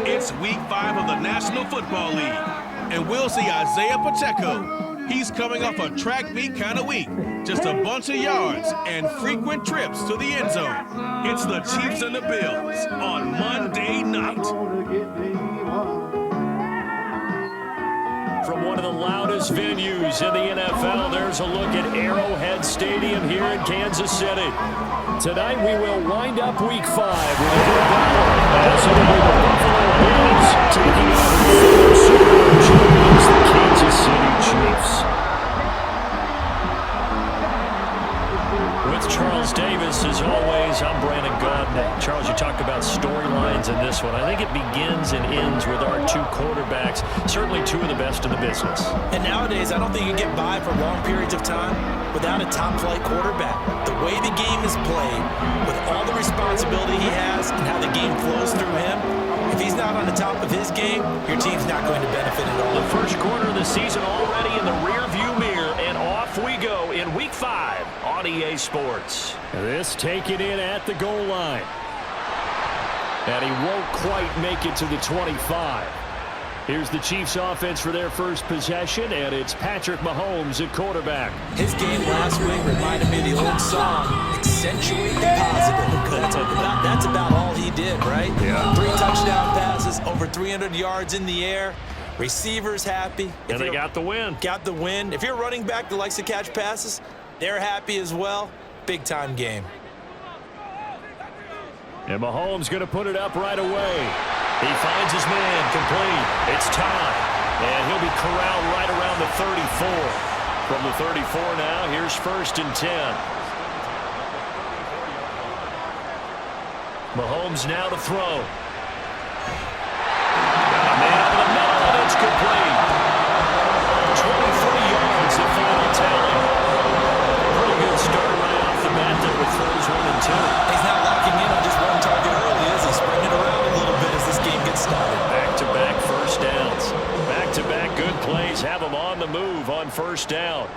It's week 5 of the National Football League, and we'll see Isaiah Pacheco. He's coming off a track meet kind of week. Just a bunch of yards and frequent trips to the end zone. It's the Chiefs and the Bills on Monday night. From one of the loudest venues in the NFL, there's a look at Arrowhead Stadium here in Kansas City. Tonight we will wind up Week 5 with a good battle as the Buffalo Bills taking on the Super Bowl champions, the Kansas City Chiefs. With Charles Davis, as always, I'm Brandon Gaudin. Charles, you talked about storylines in this one. I think it begins and ends with our two quarterbacks, certainly two of the best in the business. And nowadays, I don't think you can get by for long periods of time without a top-flight quarterback. The way the game is played, with all the responsibility he has and how the game flows through him, if he's not on the top of his game, your team's not going to benefit at all. The first quarter of the season already in the rearview mirror, and off we go in Week 5 on EA Sports. This taken in at the goal line. And he won't quite make it to the 25. Here's the Chiefs offense for their first possession, and it's Patrick Mahomes at quarterback. His game last week reminded me of the old song, Accentuate the Positive. That's about all he did, right? Yeah. 3 touchdown passes, over 300 yards in the air. Receivers happy. And they got the win. Got the win. If you're a running back that likes to catch passes, they're happy as well. Big-time game. And Mahomes going to put it up right away. He finds his man complete. It's time. And he'll be corralled right around the 34. From the 34 now, here's 1st and 10. Mahomes now to throw. Got a man over the middle, and it's complete. 23 yards, the final tally. Pretty good start right off the bat there with throws 1 and 2. He's not locking in on just one target early, is he? Spreading it around a little bit as this game gets started. Back-to-back first downs. Back-to-back good plays have him on the move on first down.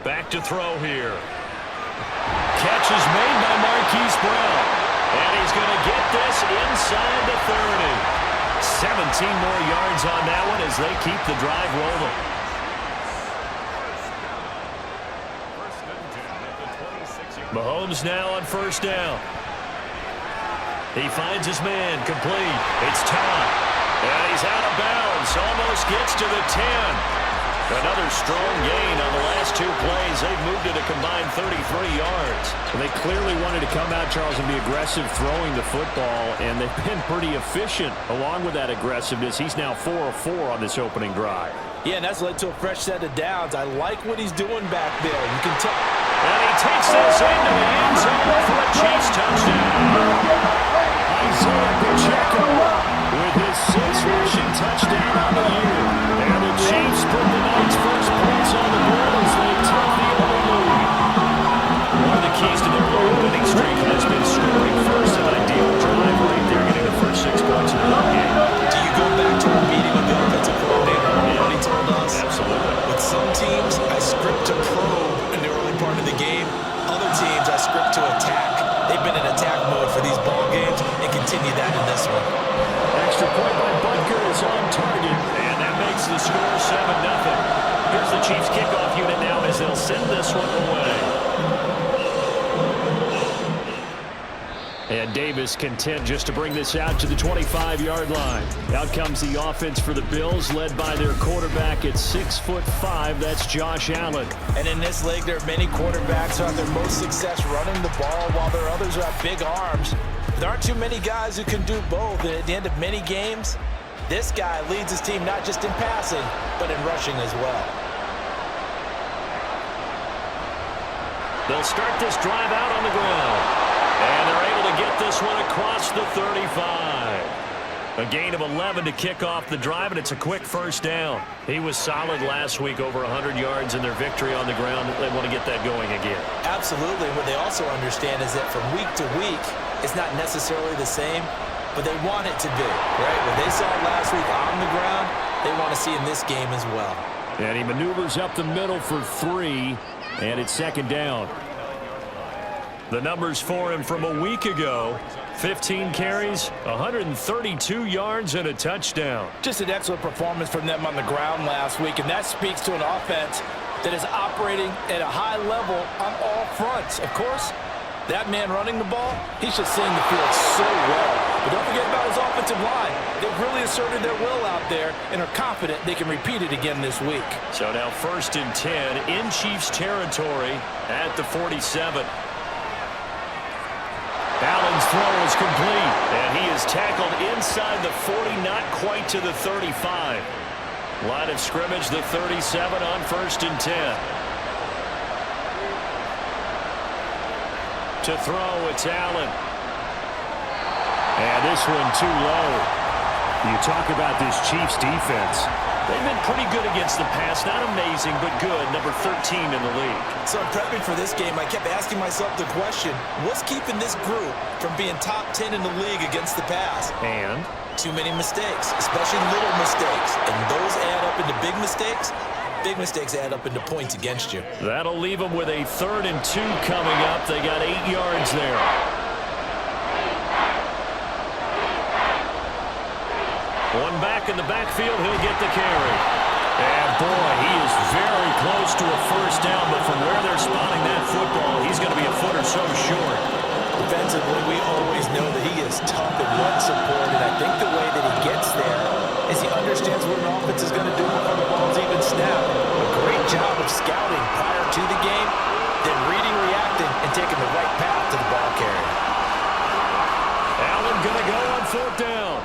Back to throw here. Catch is made by Marquise Brown. And he's going to get this inside the 30. 17 more yards on that one as they keep the drive rolling. Mahomes now on first down. He finds his man complete. It's time. And he's out of bounds. Almost gets to the 10. Another strong gain on the last 2 plays. They've moved it a combined 33 yards. So they clearly wanted to come out, Charles, and be aggressive throwing the football, and they've been pretty efficient along with that aggressiveness. He's now 4 of 4 on this opening drive. Yeah, and that's led to a fresh set of downs. I like what he's doing back there. You can tell. And he takes this into the end zone for a Chiefs touchdown. Isaiah Pacheco with his 6th rushing touchdown on the year. And the Chiefs put the night's first points on the board as they take the early lead. One of the keys to their long winning streak has been scoring first. An ideal drive right there, getting the first 6 points in the game. Do you go back to our meeting with the offensive coordinator and what he told us? Absolutely. With some teams, I script to probe in the early part of the game. Other teams, I script to attack. They've been in attack mode for these ball games and continue that in this one. Extra point by Butker is on target, and that makes the score 7-0. Here's the Chiefs kickoff unit now as they'll send this one away. And Davis content just to bring this out to the 25-yard line. Out comes the offense for the Bills, led by their quarterback at 6'5". That's Josh Allen. And in this league, there are many quarterbacks who have their most success running the ball, while there are others who have big arms. There aren't too many guys who can do both. And at the end of many games, this guy leads his team not just in passing, but in rushing as well. They'll start this drive out on the ground. And they're able to get this one across the 35. A gain of 11 to kick off the drive, and it's a quick first down. He was solid last week, over 100 yards in their victory on the ground. They want to get that going again. Absolutely. What they also understand is that from week to week, it's not necessarily the same, but they want it to be, right? What they saw last week on the ground, they want to see in this game as well. And he maneuvers up the middle for 3, and it's 2nd down. The numbers for him from a week ago: 15 carries, 132 yards, and a touchdown. Just an excellent performance from them on the ground last week, and that speaks to an offense that is operating at a high level on all fronts. Of course, that man running the ball, he's just seeing the field so well. But don't forget about his offensive line. They've really asserted their will out there and are confident they can repeat it again this week. So now 1st and 10 in Chiefs territory at the 47. Allen's throw is complete, and he is tackled inside the 40, not quite to the 35. Line of scrimmage, the 37 on 1st and 10. To throw, it's Allen. And this one too low. You talk about this Chiefs defense. They've been pretty good against the pass. Not amazing, but good. Number 13 in the league. So in prepping for this game, I kept asking myself the question, what's keeping this group from being top 10 in the league against the pass? And? Too many mistakes, especially little mistakes. And those add up into big mistakes. Big mistakes add up into points against you. That'll leave them with a 3rd and 2 coming up. They got 8 yards there. One back in the backfield, he'll get the carry. And boy, he is very close to a 1st down, but from where they're spotting that football, he's going to be a foot or so short. Defensively, we always know that he is tough and run support, and I think the way that he gets there is he understands what an offense is going to do before the ball's even snapped. A great job of scouting prior to the game, then reading, reacting, and taking the right path to the ball carrier. Allen going to go on 4th down.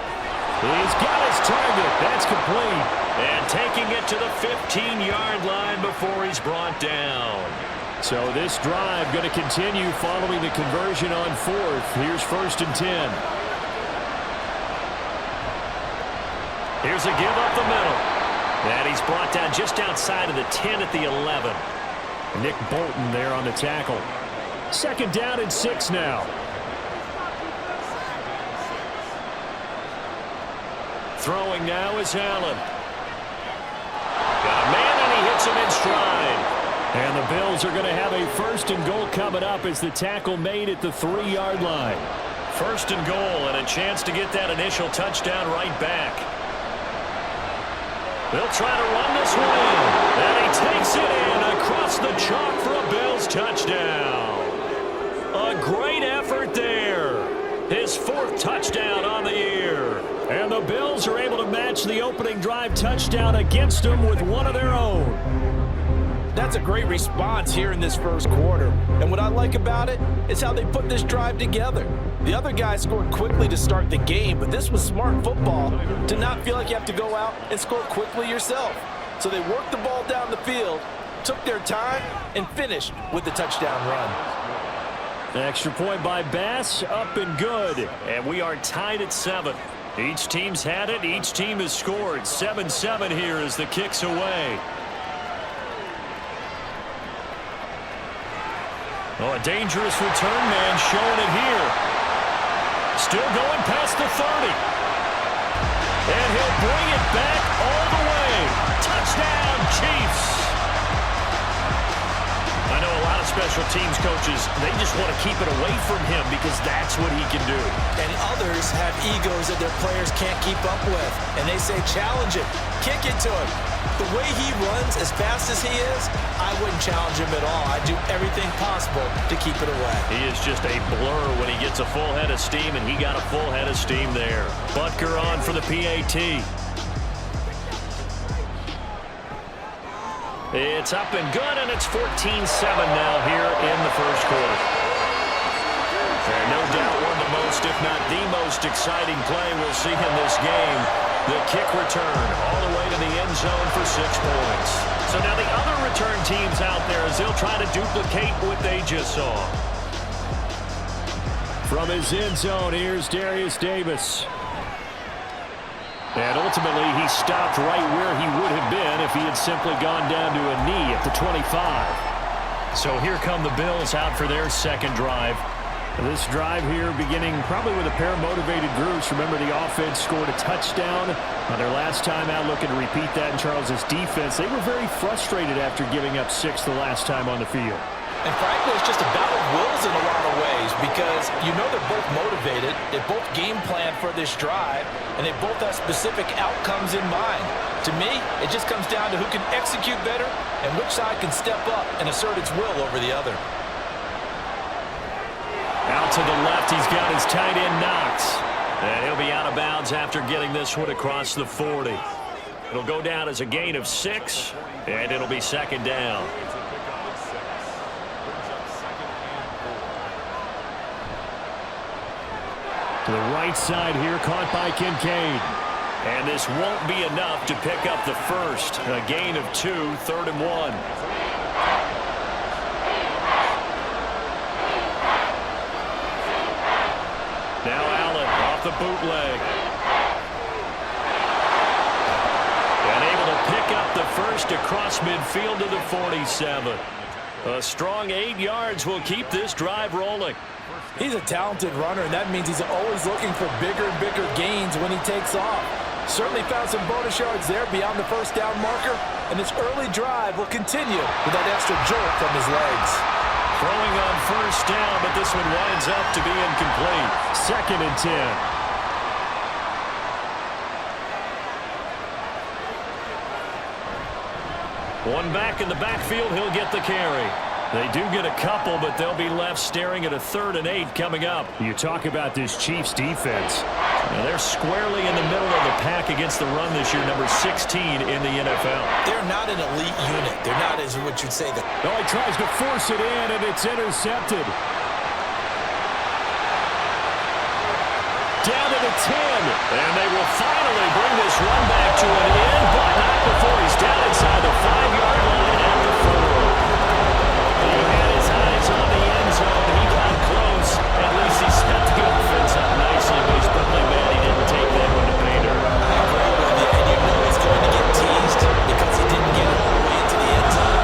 He's got his target. That's complete. And taking it to the 15-yard line before he's brought down. So this drive going to continue following the conversion on 4th. Here's 1st and 10. Here's a give up the middle. And he's brought down just outside of the 10 at the 11. Nick Bolton there on the tackle. 2nd down and 6 now. Throwing now is Allen. Got a man, and he hits him in stride. And the Bills are going to have a 1st and goal coming up as the tackle made at the 3-yard line. 1st and goal, and a chance to get that initial touchdown right back. They'll try to run this one in. And he takes it in across the chalk for a Bills touchdown. A great effort there. His 4th touchdown on the year. And the Bills are able to match the opening drive touchdown against them with one of their own. That's a great response here in this 1st quarter. And what I like about it is how they put this drive together. The other guys scored quickly to start the game, but this was smart football to not feel like you have to go out and score quickly yourself. So they worked the ball down the field, took their time, and finished with the touchdown run. An extra point by Bass, up and good. And we are tied at 7. Each team's had it. Each team has scored. 7-7 here as the kick's away. Oh, a dangerous return man showing it here. Still going past the 30. And he'll bring it back all the way. Touchdown, Chiefs. I know a lot of special teams coaches, they just want to keep it away from him because that's what he can do. And others have egos that their players can't keep up with. And they say, challenge it, kick it to him. The way he runs as fast as he is, I wouldn't challenge him at all. I'd do everything possible to keep it away. He is just a blur when he gets a full head of steam, and he got a full head of steam there. Butker on for the PAT. It's up and good, and it's 14-7 now here in the 1st quarter. And no doubt one of the most, if not the most exciting play we'll see in this game. The kick return all the way to the end zone for 6 points. So now the other return teams out there as they'll try to duplicate what they just saw. From his end zone, here's Darius Davis. And ultimately, he stopped right where he would have been if he had simply gone down to a knee at the 25. So here come the Bills out for their 2nd drive. This drive here beginning probably with a pair of motivated groups. Remember, the offense scored a touchdown on their last time out, looking to repeat that in Charles's defense. They were very frustrated after giving up 6 the last time on the field. And frankly, it's just a battle of wills in a lot of ways because you know they're both motivated, they both game plan for this drive, and they both have specific outcomes in mind. To me, it just comes down to who can execute better and which side can step up and assert its will over the other. Out to the left, he's got his tight end Knox. And he'll be out of bounds after getting this one across the 40. It'll go down as a gain of 6, and it'll be second down. To the right side here, caught by Kincaid. And this won't be enough to pick up the first. A gain of 2, 3rd and 1. Now Allen off the bootleg. And able to pick up the first across midfield to the 47. A strong 8 yards will keep this drive rolling. He's a talented runner, and that means he's always looking for bigger and bigger gains when he takes off. Certainly found some bonus yards there beyond the first down marker, and this early drive will continue with that extra jolt from his legs. Throwing on first down, but this one winds up to be incomplete. 2nd and 10. One back in the backfield, he'll get the carry. They do get a couple, but they'll be left staring at a 3rd and 8 coming up. You talk about this Chiefs defense. Now they're squarely in the middle of the pack against the run this year, number 16 in the NFL. They're not an elite unit. They're not, as what you'd say, that. Oh, he tries to force it in, and it's intercepted. Down to the 10, and they will finally bring this run back to an end, but not before he's down inside the 5-yard line at the 4. He had his eyes on the end zone. He got close. At least he stepped the offense up nicely, but he's probably mad he didn't take that one to pay dirt. I agree with you, and you know he's going to get teased because he didn't get it all the way into the end zone.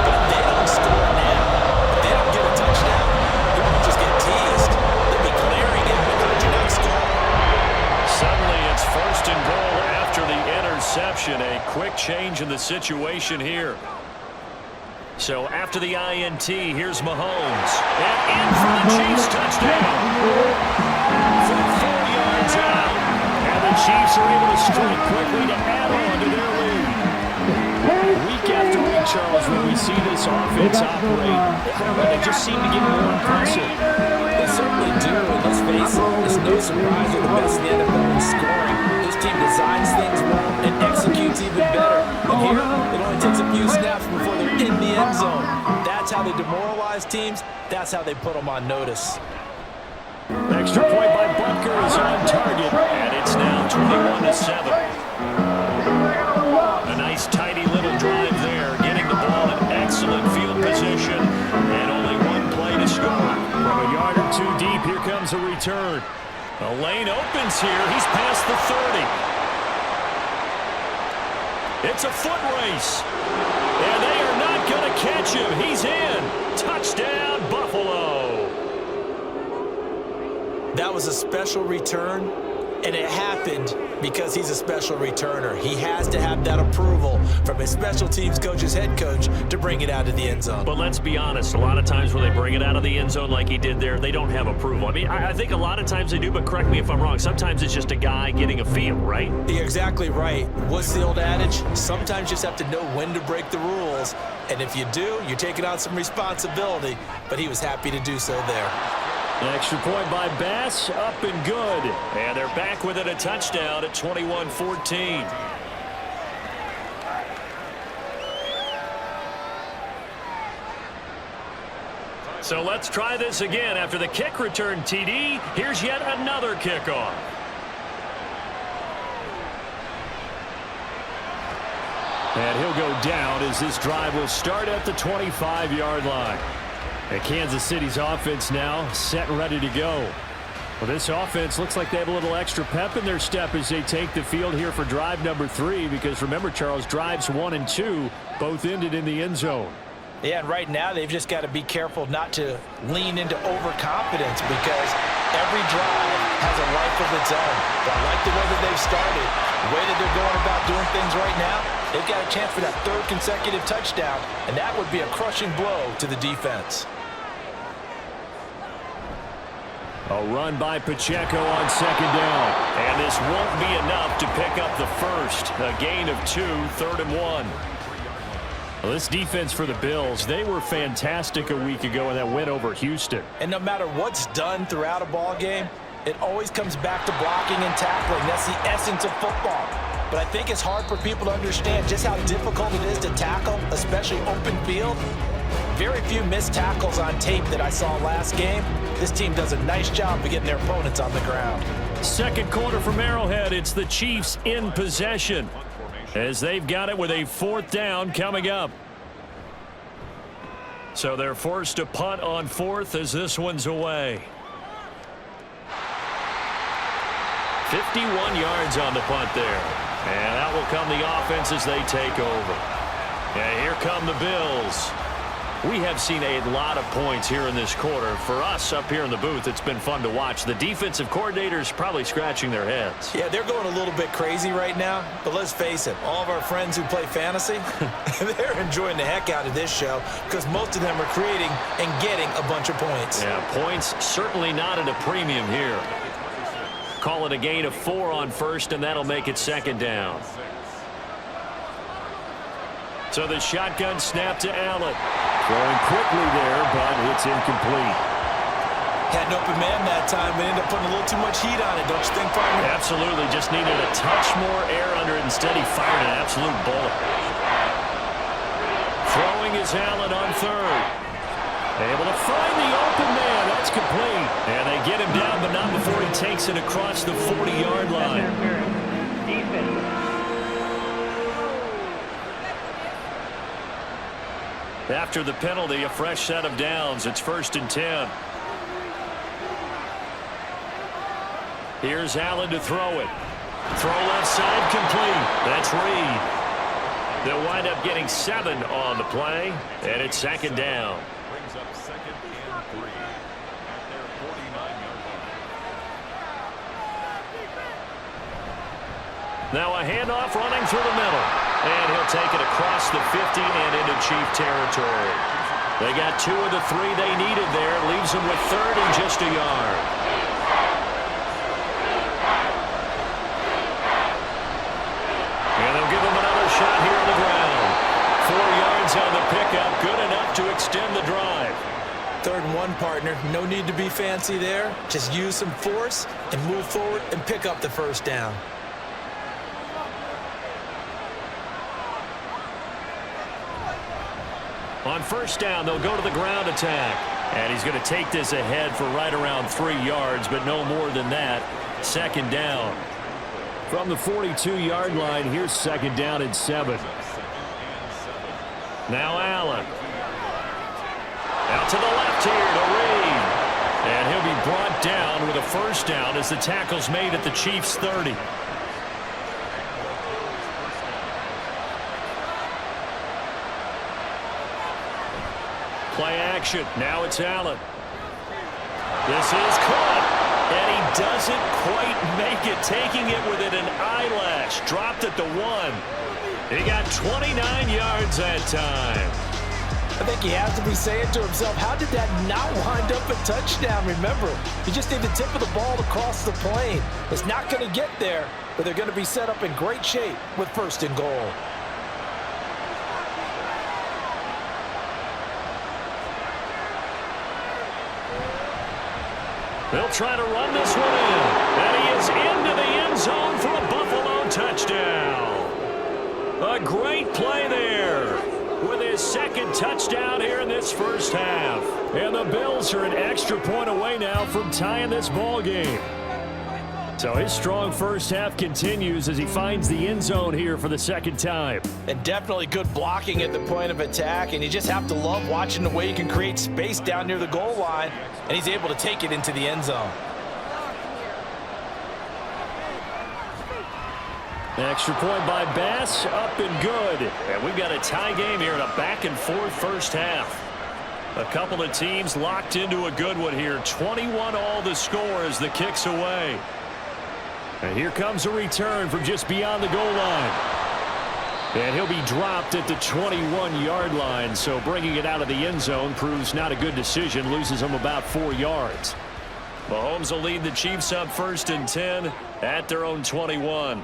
But if they don't score now, if they don't get a touchdown, he won't just get teased. They'll be glaring at him because you're not scoring. Suddenly it's 1st and goal after the interception. A quick change in the situation here. So after the INT, here's Mahomes. And in for the Chiefs, touchdown. From 4 yards out. And the Chiefs are able to strike quickly to add on to their lead. Week after week, Charles, when we see this offense operate, they just seem to get more impressive. They certainly do, and let's face it, it's no surprise they're the best in the NFL in scoring. This team designs things well and executes even better. And here, it only takes a few snaps before they're in the end zone. That's how they demoralize teams. That's how they put them on notice. Extra point by Butker is on target, and it's now 21-7. A nice tidy little drive there, getting the ball in excellent field position, and only one play to score. From a yard or 2 deep, here comes a return. The lane opens here. He's past the 30. It's a foot race. And they are not going to catch him. He's in. Touchdown, Buffalo. That was a special return, and it happened because he's a special returner. He has to have that approval from his special teams coach's head coach to bring it out of the end zone. But let's be honest, a lot of times when they bring it out of the end zone like he did there, they don't have approval. I mean, I think a lot of times they do, but correct me if I'm wrong. Sometimes it's just a guy getting a feel, right? You're exactly right. What's the old adage? Sometimes you just have to know when to break the rules, and if you do, you're taking on some responsibility, but he was happy to do so there. Extra point by Bass, up and good. And they're back with it, a touchdown at 21-14. So let's try this again. After the kick return TD, here's yet another kickoff. And he'll go down as this drive will start at the 25-yard line. And Kansas City's offense now set and ready to go. Well, this offense looks like they have a little extra pep in their step as they take the field here for drive number 3. Because remember, Charles, drives 1 and 2 both ended in the end zone. Yeah, and right now they've just got to be careful not to lean into overconfidence because every drive has a life of its own. But I like the way that they've started, the way that they're going about doing things right now. They've got a chance for that third consecutive touchdown, and that would be a crushing blow to the defense. A run by Pacheco on second down. And this won't be enough to pick up the first. A gain of 2, 3rd and 1. Well, this defense for the Bills, they were fantastic a week ago in that win over Houston. And no matter what's done throughout a ball game, it always comes back to blocking and tackling. That's the essence of football. But I think it's hard for people to understand just how difficult it is to tackle, especially open field. Very few missed tackles on tape that I saw last game. This team does a nice job of getting their opponents on the ground. Second quarter from Arrowhead, it's the Chiefs in possession as they've got it with a 4th down coming up. So they're forced to punt on 4th as this one's away. 51 yards on the punt there. And that will come the offense as they take over. And here come the Bills. We have seen a lot of points here in this quarter. For us up here in the booth, it's been fun to watch. The defensive coordinators probably scratching their heads. Yeah, they're going a little bit crazy right now. But let's face it, all of our friends who play fantasy, they're enjoying the heck out of this show because most of them are creating and getting a bunch of points. Yeah, points certainly not at a premium here. Call it a gain of 4 on first, and that'll make it 2nd down. So the shotgun snap to Allen. Throwing quickly there, but it's incomplete. Had an open man that time, but ended up putting a little too much heat on it, don't you think, partner? Absolutely. Just needed a touch more air under it. Instead, he fired an absolute bullet. Throwing is Allen on 3rd. Able to find the open man. That's complete. And they get him down, but not before he takes it across the 40-yard line. After the penalty, a fresh set of downs. It's 1st and 10. Here's Allen to throw it. Throw left side complete. That's Reed. They'll wind up getting 7 on the play, and it's 2nd down. Brings up 2nd and 3 at their 49-yard line. Now a handoff running through the middle. And he'll take it across the 50 and into Chief territory. They got 2 of the 3 they needed there. Leaves them with 3rd and just a yard. And they'll give him another shot here on the ground. 4 yards on the pickup. Good enough to extend the drive. 3rd and 1, partner. No need to be fancy there. Just use some force and move forward and pick up the 1st down. On 1st down, they'll go to the ground attack. And he's going to take this ahead for right around 3 yards, but no more than that. 2nd down. From the 42-yard line, here's 2nd down and 7. Now Allen. Out to the left here to Reed. And he'll be brought down with a 1st down as the tackle's made at the Chiefs' 30. Play action. Now it's Allen. This is caught. And he doesn't quite make it. Taking it within an eyelash. Dropped at the 1. He got 29 yards that time. I think he has to be saying to himself, how did that not wind up a touchdown? Remember, you just need the tip of the ball to cross the plane. It's not going to get there, but they're going to be set up in great shape with 1st and goal. They'll try to run this one in. And he is into the end zone for a Buffalo touchdown. A great play there with his 2nd touchdown here in this 1st half. And the Bills are an extra point away now from tying this ball game. So his strong 1st half continues as he finds the end zone here for the 2nd time. And definitely good blocking at the point of attack, and you just have to love watching the way he can create space down near the goal line, and he's able to take it into the end zone. Extra point by Bass, up and good. And we've got a tie game here in a back-and-forth 1st half. A couple of teams locked into a good one here. 21 all the score as the kick's away. And here comes a return from just beyond the goal line. And he'll be dropped at the 21-yard line, so bringing it out of the end zone proves not a good decision, loses him about 4 yards. Mahomes will lead the Chiefs up 1st and 10 at their own 21.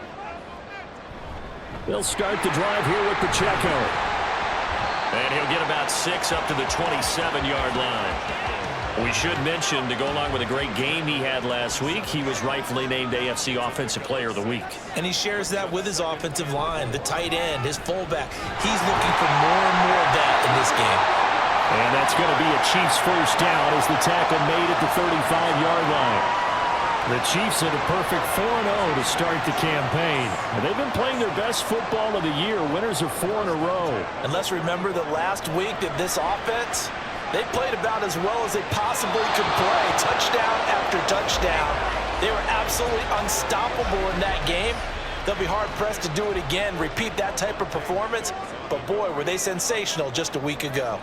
They'll start the drive here with Pacheco. And he'll get about 6 up to the 27-yard line. We should mention, to go along with a great game he had last week, he was rightfully named AFC Offensive Player of the Week. And he shares that with his offensive line, the tight end, his fullback. He's looking for more and more of that in this game. And that's going to be a Chiefs first down as the tackle made at the 35-yard line. The Chiefs are the perfect 4-0 to start the campaign. And they've been playing their best football of the year. Winners of 4 in a row. And let's remember that last week that this offense, they played about as well as they possibly could play. Touchdown after touchdown. They were absolutely unstoppable in that game. They'll be hard-pressed to do it again, repeat that type of performance. But, boy, were they sensational just a week ago.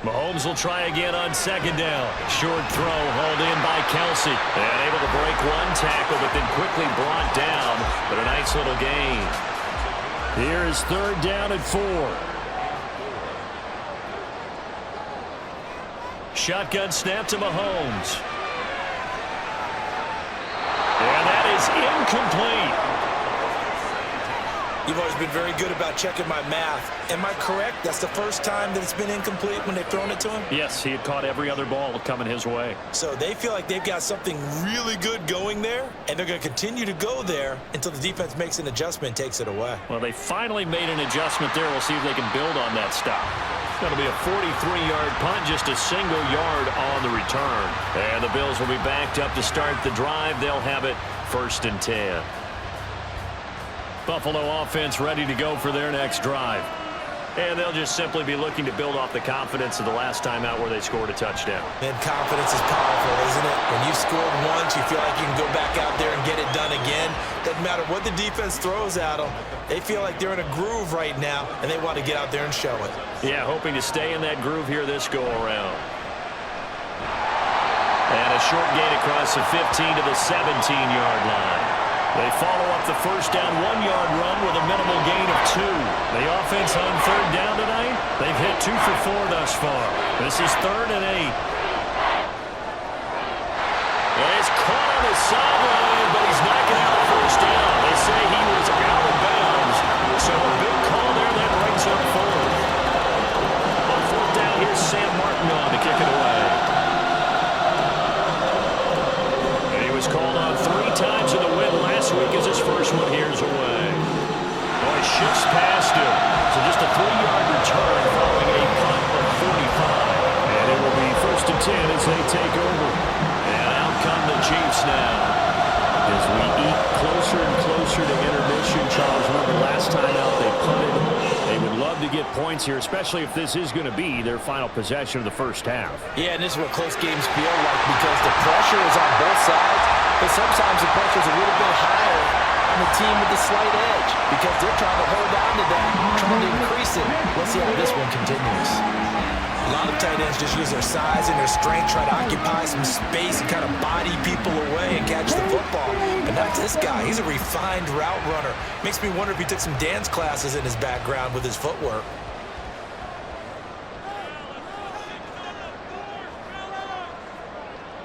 Mahomes will try again on 2nd down. Short throw hauled in by Kelsey. And able to break one tackle, but then quickly brought down. But a nice little gain. Here is 3rd down and 4. Shotgun snap to Mahomes. And that is incomplete. You've always been very good about checking my math. Am I correct? That's the first time that it's been incomplete when they've thrown it to him? Yes, he had caught every other ball coming his way. So they feel like they've got something really good going there, and they're going to continue to go there until the defense makes an adjustment and takes it away. Well, they finally made an adjustment there. We'll see if they can build on that stop. That'll be a 43-yard punt, just a single yard on the return. And the Bills will be backed up to start the drive. They'll have it 1st and 10. Buffalo offense ready to go for their next drive. And they'll just simply be looking to build off the confidence of the last time out where they scored a touchdown. And confidence is powerful, isn't it? When you've scored once, you feel like you can go back out there and get it done again. Doesn't matter what the defense throws at them. They feel like they're in a groove right now, and they want to get out there and show it. Yeah, hoping to stay in that groove here this go-around. And a short gain across the 15 to the 17-yard line. They follow up the first down 1-yard run with a minimal gain of 2. The offense on 3rd down tonight, they've hit 2 for 4 thus far. This is 3rd and 8. And it's caught on the sideline, but he's not going to have the first down. They say he was out of bounds. So a big call there that brings up 4th. On 4th down, here's Sam Martin on to kick it away. And he was called on 3 times in the win last week as his first one here's away. Oh, he shifts past him. So just a 3-yard return following a punt of 45. And it will be 1st and 10 as they take over. And out come the Chiefs now. As we eat closer and closer to intermission, Charles, remember last time out they punted. They would love to get points here, especially if this is going to be their final possession of the first half. Yeah, and this is what close games feel like because the pressure is on both sides, but sometimes the pressure is a little bit higher on the team with the slight edge because they're trying to hold on to that, trying to increase it. Let's see how this one continues. A lot of tight ends just use their size and their strength, try to occupy some space and kind of body people away and catch the football. But not this guy. He's a refined route runner. Makes me wonder if he took some dance classes in his background with his footwork.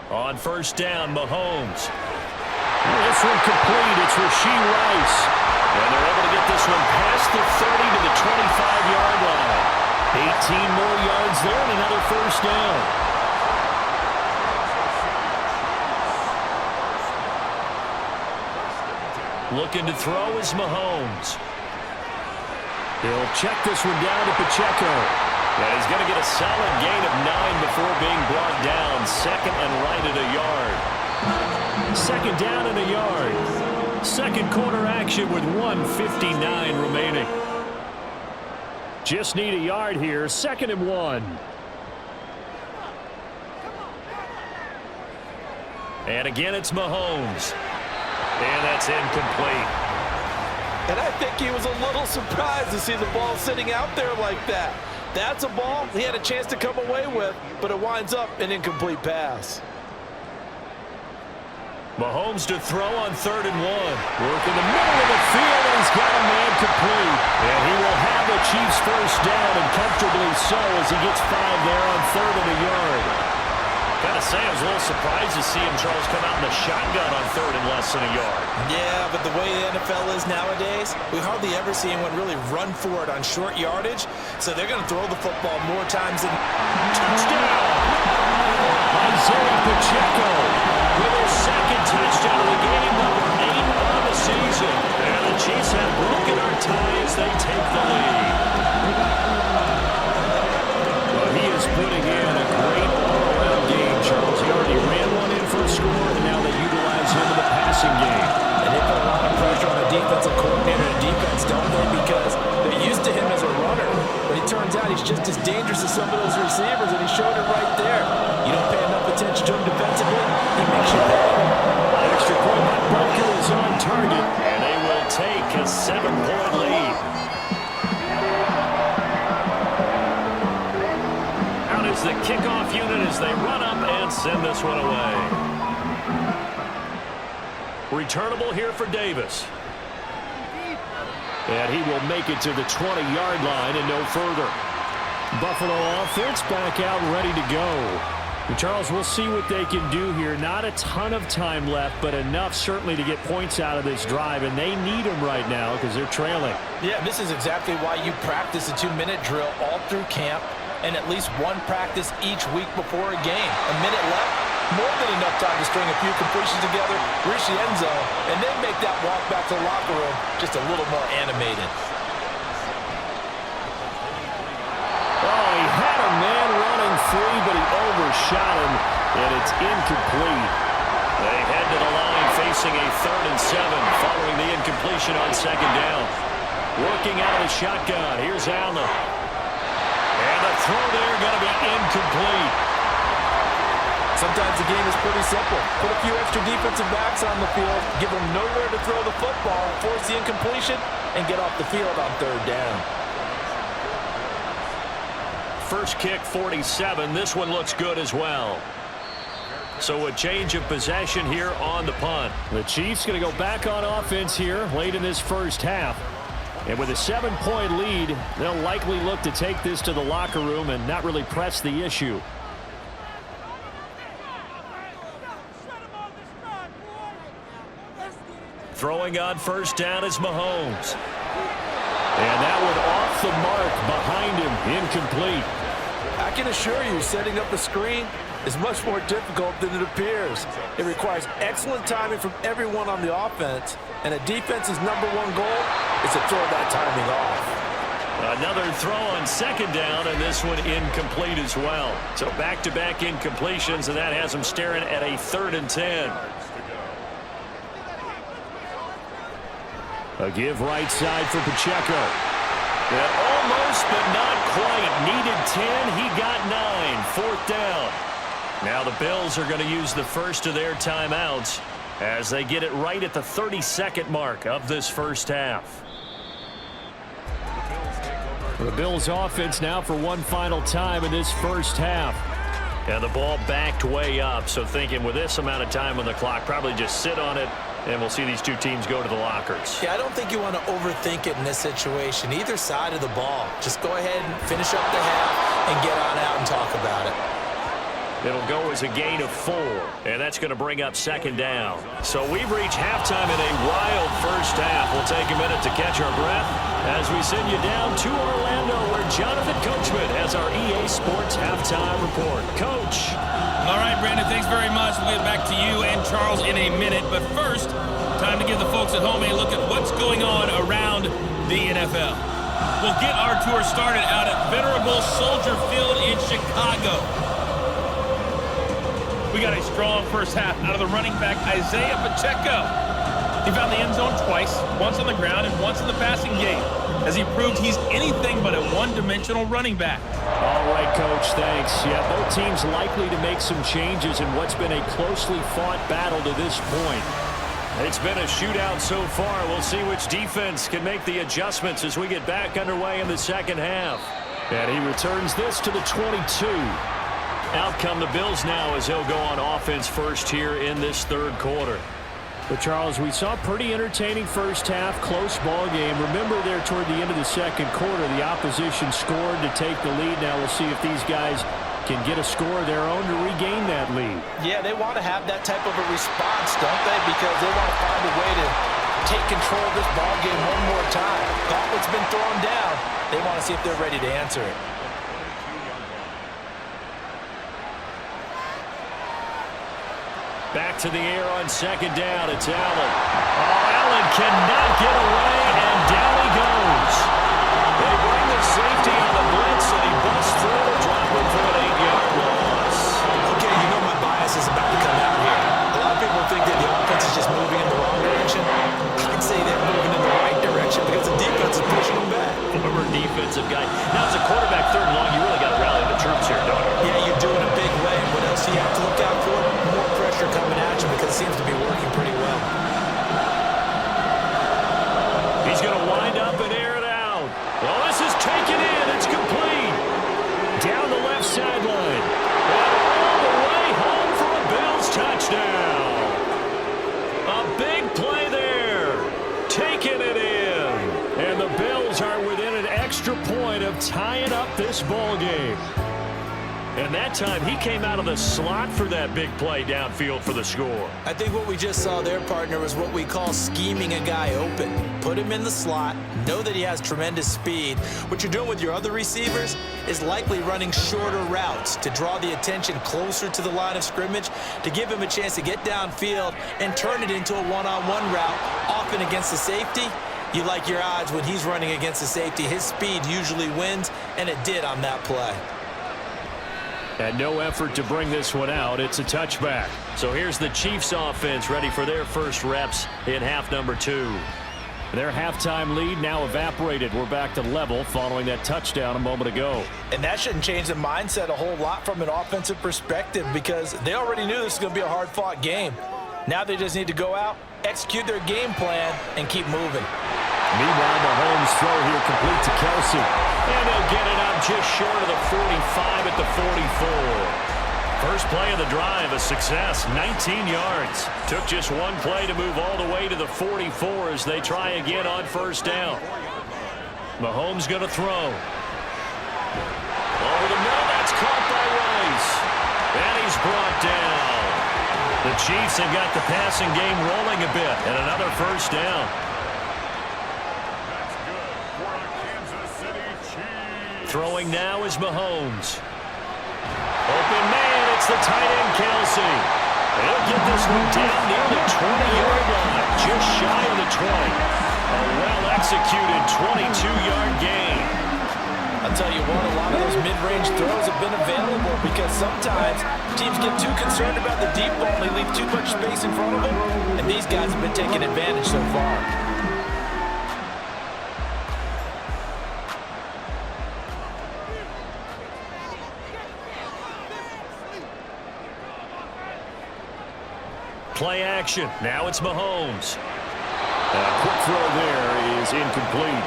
On 1st down, Mahomes. This one complete. It's Rashee Rice. And they're able to get this one past the 30 to the 25-yard line. 18 more yards there and another 1st down. Looking to throw is Mahomes. He'll check this one down to Pacheco. And he's going to get a solid gain of 9 before being brought down. 2nd and right at a yard. 2nd down and a yard. 2nd quarter action with 1:59 remaining. Just need a yard here. 2nd and 1. And again, it's Mahomes. And that's incomplete. And I think he was a little surprised to see the ball sitting out there like that. That's a ball he had a chance to come away with, but it winds up an incomplete pass. Mahomes to throw on 3rd and 1. Work in the middle of the field, and he's got a man complete. And he will have the Chiefs first down, and comfortably so, as he gets 5 there on 3rd and a yard. Gotta say, I was a little surprised to see him, Charles, come out in the shotgun on 3rd and less than a yard. Yeah, but the way the NFL is nowadays, we hardly ever see anyone really run for it on short yardage, so they're going to throw the football more times than... Touchdown! Isaiah Pacheco with his 2nd touchdown of the game, number 8 on the season. And the Chiefs have broken our tie as they take the lead. Well, he is putting in a great all-around game, Charles. He already ran one in for a score, and now they utilize him in the passing game. And they put a lot of pressure on a defensive coordinator and defense, don't they? Because they're used to him as a runner. But it turns out he's just as dangerous as some of those receivers, and he showed it right there. You don't pay enough attention to him defensively, he makes you pay. Extra point by Butker is on target, and they will take a 7-point lead. Out is the kickoff unit as they run up and send this one away. Returnable here for Davis. And he will make it to the 20-yard line and no further. Buffalo offense back out and ready to go. And Charles, we'll see what they can do here. Not a ton of time left, but enough certainly to get points out of this drive, and they need them right now because they're trailing. Yeah, this is exactly why you practice a 2-minute drill all through camp and at least one practice each week before a game. A minute left, more than enough time to string a few completions together, reach the end zone, and then make that walk back to the locker room just a little more animated. Oh, he had a man running free, but he overshot him, and it's incomplete. They head to the line facing a 3rd and 7 following the incompletion on 2nd down. Working out of the shotgun. Here's Allen. And the throw there going to be incomplete. Sometimes the game is pretty simple. Put a few extra defensive backs on the field, give them nowhere to throw the football, force the incompletion, and get off the field on 3rd down. First kick, 47. This one looks good as well. So a change of possession here on the punt. The Chiefs going to go back on offense here late in this first half. And with a 7-point lead, they'll likely look to take this to the locker room and not really press the issue. Throwing on 1st down is Mahomes. And that one off the mark behind him, incomplete. I can assure you, setting up the screen is much more difficult than it appears. It requires excellent timing from everyone on the offense, and a defense's #1 goal is to throw that timing off. Another throw on 2nd down, and this one incomplete as well. So back-to-back incompletions, and that has them staring at a 3rd and 10. A give right side for Pacheco. And almost, but not quite. Needed 10. He got 9. 4th down. Now the Bills are going to use the first of their timeouts as they get it right at the 32nd mark of this first half. The Bills offense now for one final time in this first half. And the ball backed way up, so thinking with this amount of time on the clock, probably just sit on it, and we'll see these two teams go to the lockers. Yeah, I don't think you want to overthink it in this situation. Either side of the ball. Just go ahead and finish up the half and get on out and talk about it. It'll go as a gain of 4, and that's going to bring up 2nd down. So we've reached halftime in a wild first half. We'll take a minute to catch our breath as we send you down to Orlando, where Jonathan Coachman has our EA Sports Halftime Report. Coach. All right, Brandon, thanks very much. We'll get back to you and Charles in a minute. But first, time to give the folks at home a look at what's going on around the NFL. We'll get our tour started out at Venerable Soldier Field in Chicago. We got a strong first half out of the running back, Isaiah Pacheco. He found the end zone twice, once on the ground and once in the passing game, as he proved he's anything but a one-dimensional running back. All right, Coach, thanks. Yeah, both teams likely to make some changes in what's been a closely fought battle to this point. It's been a shootout so far. We'll see which defense can make the adjustments as we get back underway in the second half. And he returns this to the 22. Out come the Bills now as he'll go on offense first here in this third quarter. But, Charles, we saw a pretty entertaining first half, close ball game. Remember there toward the end of the second quarter, the opposition scored to take the lead. Now we'll see if these guys can get a score of their own to regain that lead. Yeah, they want to have that type of a response, don't they? Because they want to find a way to take control of this ball game one more time. Gauntlet's been thrown down. They want to see if they're ready to answer it. Back to the air on second down. It's Allen. Oh, Allen cannot get away, and down he goes. They bring the safety on the blitz, and he busts through to drop him for an 8-yard loss. Okay, you know my bias is about to come out here. A lot of people think that the offense is just moving in the wrong direction. I'd say they're moving in the right direction because the defense is pushing them back. Former defensive guy. Now, as a quarterback, third and long, you really got to rally the troops here, don't you? Yeah, you're doing a big way. What else do you have to look out for? More pressure coming at you because it seems to be working pretty well. He's going to wind up and air it out. Well, this is taken in. It's complete. Down the left sideline. And all the way home for a Bills touchdown. A big play there. Taking it in. And the Bills are within an extra point of tying up this ball game. And that time, he came out of the slot for that big play downfield for the score. I think what we just saw there, partner, was what we call scheming a guy open. Put him in the slot, know that he has tremendous speed. What you're doing with your other receivers is likely running shorter routes to draw the attention closer to the line of scrimmage, to give him a chance to get downfield and turn it into a one-on-one route, often against the safety. You like your odds when he's running against the safety. His speed usually wins, and it did on that play. And no effort to bring this one out. It's a touchback. So here's the Chiefs offense ready for their first reps in half number 2. Their halftime lead now evaporated. We're back to level following that touchdown a moment ago. And that shouldn't change the mindset a whole lot from an offensive perspective because they already knew this was going to be a hard-fought game. Now they just need to go out, execute their game plan, and keep moving. Meanwhile, Mahomes' throw here complete to Kelsey. And they'll get it up just short of the 45 at the 44. First play of the drive, a success, 19 yards. Took just one play to move all the way to the 44 as they try again on first down. Mahomes going to throw. Over the middle, that's caught by Rice. And he's brought down. The Chiefs have got the passing game rolling a bit, and another first down. Throwing now is Mahomes. Open man, it's the tight end Kelsey. He'll get this one down near the 20-yard line, just shy of the 20. A well-executed 22-yard gain. I'll tell you what, a lot of those mid-range throws have been available because sometimes teams get too concerned about the deep ball and they leave too much space in front of them, and these guys have been taking advantage so far. Play action. Now it's Mahomes. And a quick throw there is incomplete.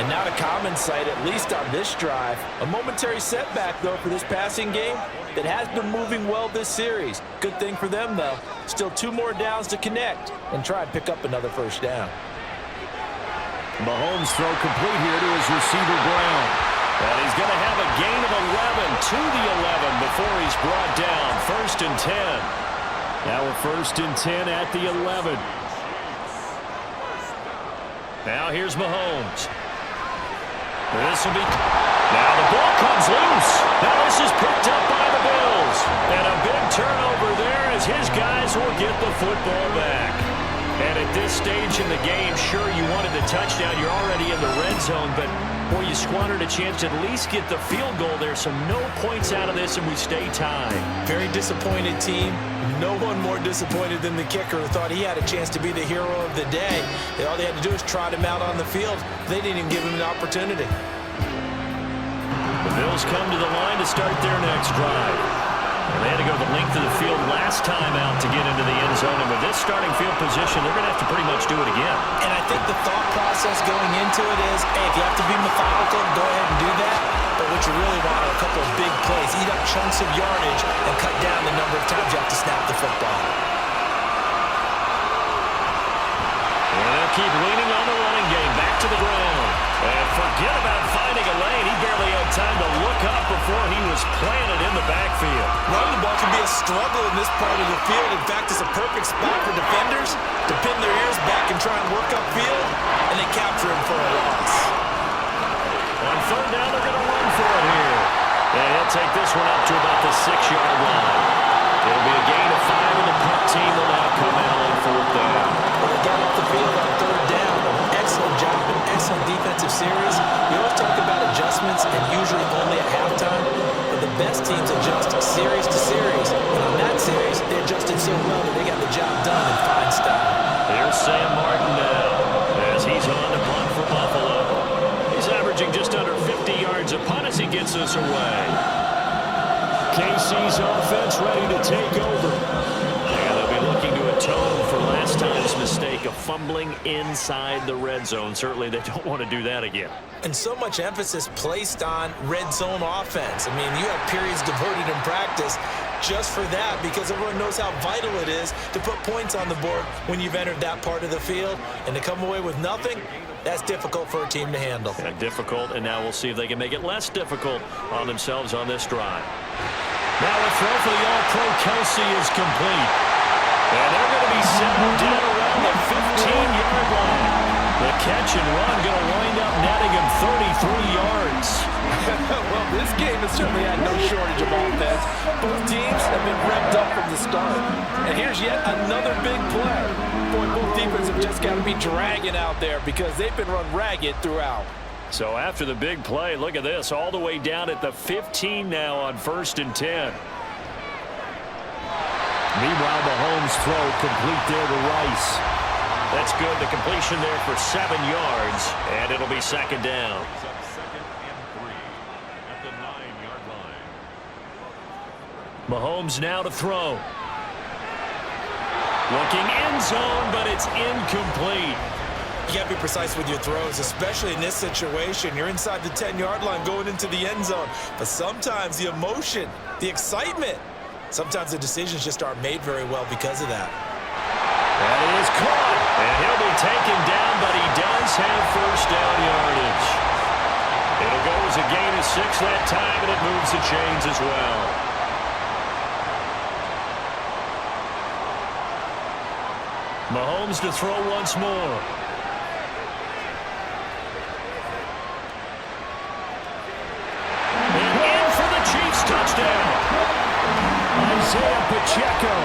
And not a common sight, at least on this drive. A momentary setback, though, for this passing game that has been moving well this series. Good thing for them, though. Still 2 more downs to connect and try and pick up another first down. Mahomes' throw complete here to his receiver Brown. And he's going to have a gain of 11 to the 11 before he's brought down. First and 10. Now we're first and 10 at the 11. Now here's Mahomes. This will be... Now the ball comes loose. Now this is picked up by the Bills. And a big turnover there as his guys will get the football back. And at this stage in the game, sure, you wanted the touchdown. You're already in the red zone, but boy, you squandered a chance to at least get the field goal there. So no points out of this, and we stay tied. Very disappointed team. No one more disappointed than the kicker who thought he had a chance to be the hero of the day. All they had to do was trot him out on the field. They didn't even give him an opportunity. The Bills come to the line to start their next drive. And they had to go the length of the field last time out to get into the end zone. And with this starting field position, they're going to have to pretty much do it again. And I think the thought process going into it is, hey, if you have to be methodical, go ahead and do that. But what you really want are a couple of big plays, eat up chunks of yardage, and cut down the number of times you have to snap the football. And they'll keep leaning on the running game, back to the ground. And forget about finding a lane. He barely had time to look up before he was planted in the backfield. Running the ball can be a struggle in this part of the field. In fact, it's a perfect spot for defenders to pin their ears back and try and work upfield, and they capture him for a loss. On third down, they're going to run for it here. And he'll take this one up to about the 6-yard line. It'll be a gain of 5, and the punt team will now come out on fourth down. Well, they got off the field on third down. Excellent job, an excellent defensive series. We always talk about adjustments, and usually only at halftime. But the best teams adjust series to series. And on that series, they adjusted so well that they got the job done in fine style. Here's Sam Martin now as he's on to punt for Buffalo. He's averaging just under 50 yards a punt as he gets us away. KC's offense ready to take over. And they'll be looking to atone for last time's mistake of fumbling inside the red zone. Certainly they don't want to do that again. And so much emphasis placed on red zone offense. I mean, you have periods devoted in practice just for that because everyone knows how vital it is to put points on the board when you've entered that part of the field. And to come away with nothing, that's difficult for a team to handle. Yeah, difficult, and now we'll see if they can make it less difficult on themselves on this drive. Now a throw for the All-Pro Kelsey is complete. And they're going to be settled down around the 15-yard line. The catch and run going to wind up netting him 33 yards. Well, this game has certainly had no shortage of offense. Both teams have been revved up from the start. And here's yet another big play. Boy, both defenses have just got to be dragging out there because they've been run ragged throughout. So after the big play, look at this, all the way down at the 15 now on 1st and 10. Meanwhile, Mahomes' throw complete there to Rice. That's good. The completion there for 7 yards, and it'll be second down. Second and 3 at the 9-yard line. Mahomes now to throw. Looking end zone, but it's incomplete. You got to be precise with your throws, especially in this situation. You're inside the 10-yard line going into the end zone. But sometimes the emotion, the excitement, sometimes the decisions just aren't made very well because of that. That is caught. And he'll be taken down, but he does have first down yardage. It'll go as a gain of 6 that time, and it moves the chains as well. Mahomes to throw once more. And in for the Chiefs touchdown. Isaiah Pacheco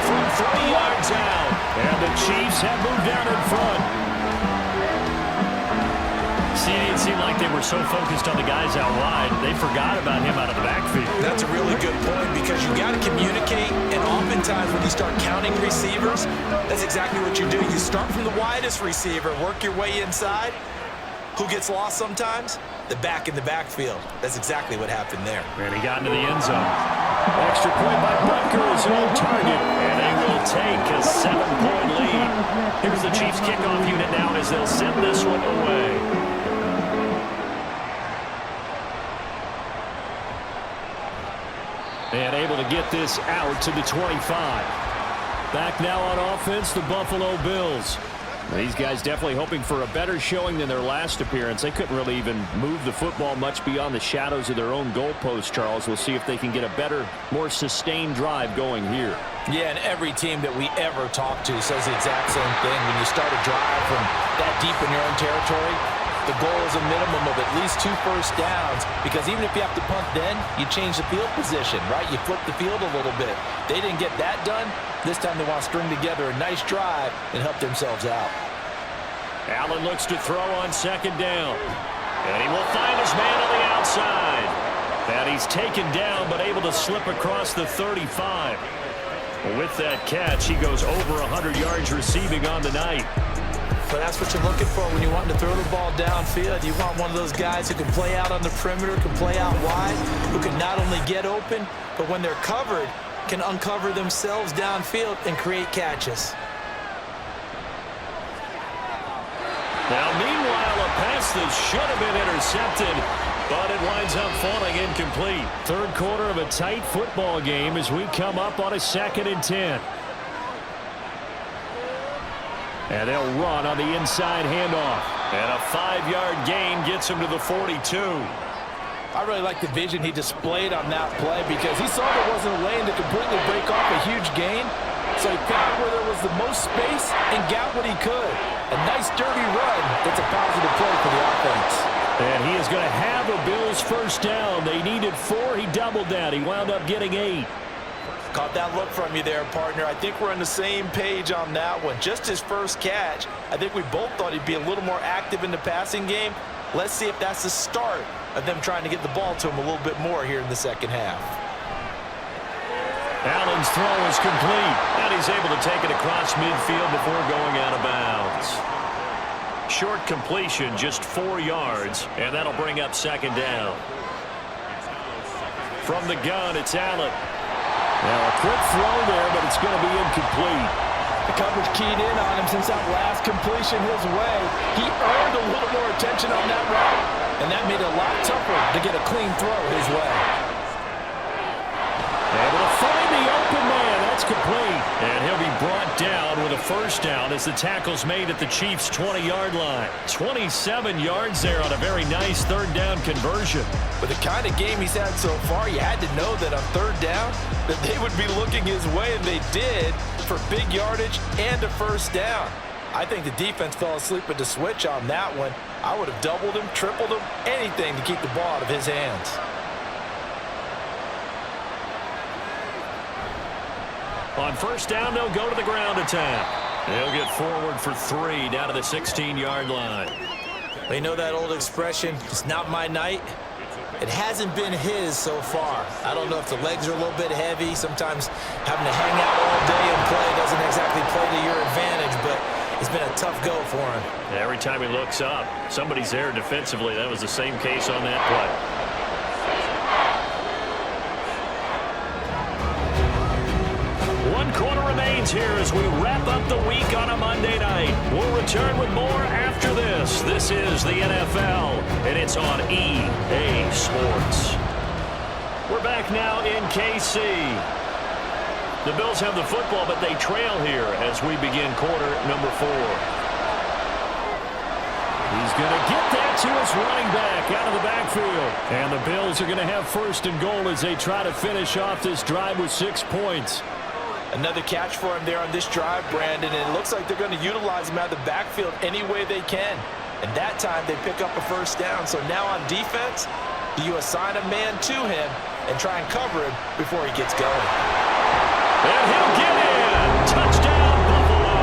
From 3 yards out. and the Chiefs have moved down in front. See, it didn't seem like they were so focused on the guys out wide, they forgot about him out of the backfield. That's a really good point because you got to communicate, and oftentimes when you start counting receivers, that's exactly what you do. You start from the widest receiver, work your way inside. Who gets lost sometimes? The back in the backfield. That's exactly what happened there. And he got into the end zone. Extra point by Butker is on target. And they will take a 7-point lead. Here's the Chiefs kickoff unit now as they'll send this one away. And able to get this out to the 25. Back now on offense, the Buffalo Bills. These guys definitely hoping for a better showing than their last appearance. They couldn't really even move the football much beyond the shadows of their own goalpost, Charles. We'll see if they can get a better, more sustained drive going here. Yeah, and every team that we ever talk to says the exact same thing. When you start a drive from that deep in your own territory, the goal is a minimum of at least 2 first downs, because even if you have to punt then, you change the field position, right? You flip the field a little bit. They didn't get that done. This time they want to string together a nice drive and help themselves out. Allen looks to throw on second down. And he will find his man on the outside. And he's taken down, but able to slip across the 35. With that catch, he goes over 100 yards receiving on the night. But that's what you're looking for when you want to throw the ball downfield. You want one of those guys who can play out on the perimeter, can play out wide, who can not only get open, but when they're covered, can uncover themselves downfield and create catches. Now, meanwhile, a pass that should have been intercepted, but it winds up falling incomplete. Third quarter of a tight football game as we come up on a 2nd and 10. And they'll run on the inside handoff. And a 5-yard gain gets him to the 42. I really like the vision he displayed on that play because he saw there wasn't a lane to completely break off a huge gain. So he found where there was the most space and got what he could. A nice dirty run that's a positive play for the offense. And he is going to have a Bills first down. They needed 4. He doubled that. He wound up getting 8. Caught that look from you there, partner. I think we're on the same page on that one. Just his first catch. I think we both thought he'd be a little more active in the passing game. Let's see if that's the start of them trying to get the ball to him a little bit more here in the second half. Allen's throw is complete, and he's able to take it across midfield before going out of bounds. Short completion, just 4 yards, and that'll bring up 2nd down. From the gun, it's Allen. Now a quick throw there, but it's going to be incomplete. The coverage keyed in on him since that last completion his way. He earned a little more attention on that route, and that made it a lot tougher to get a clean throw his way. Able to find the open man. That's complete. And he'll be brought down with a first down as the tackle's made at the Chiefs' 20-yard line. 27 yards there on a very nice 3rd down conversion. With the kind of game he's had so far, you had to know that on 3rd down that they would be looking his way, and they did for big yardage and a first down. I think the defense fell asleep with the switch on that one. I would have doubled him, tripled him, anything to keep the ball out of his hands. On first down, they'll go to the ground attack. They'll get forward for 3 down to the 16-yard line. They know that old expression, it's not my night. It hasn't been his so far. I don't know if the legs are a little bit heavy. Sometimes having to hang out all day and play doesn't exactly play to your advantage, but it's been a tough go for him. Every time he looks up, somebody's there defensively. That was the same case on that play. 1 quarter remains here as we wrap up the week on a Monday night. We'll return with more after this. This is the NFL, and it's on EA Sports. We're back now in KC. The Bills have the football, but they trail here as we begin quarter number 4. He's going to get that to his running back out of the backfield. And the Bills are going to have 1st and goal as they try to finish off this drive with 6 points. Another catch for him there on this drive, Brandon, and it looks like they're going to utilize him out of the backfield any way they can. And that time they pick up a first down. So now on defense, do you assign a man to him and try and cover him before he gets going? And he'll get in. Touchdown, Buffalo.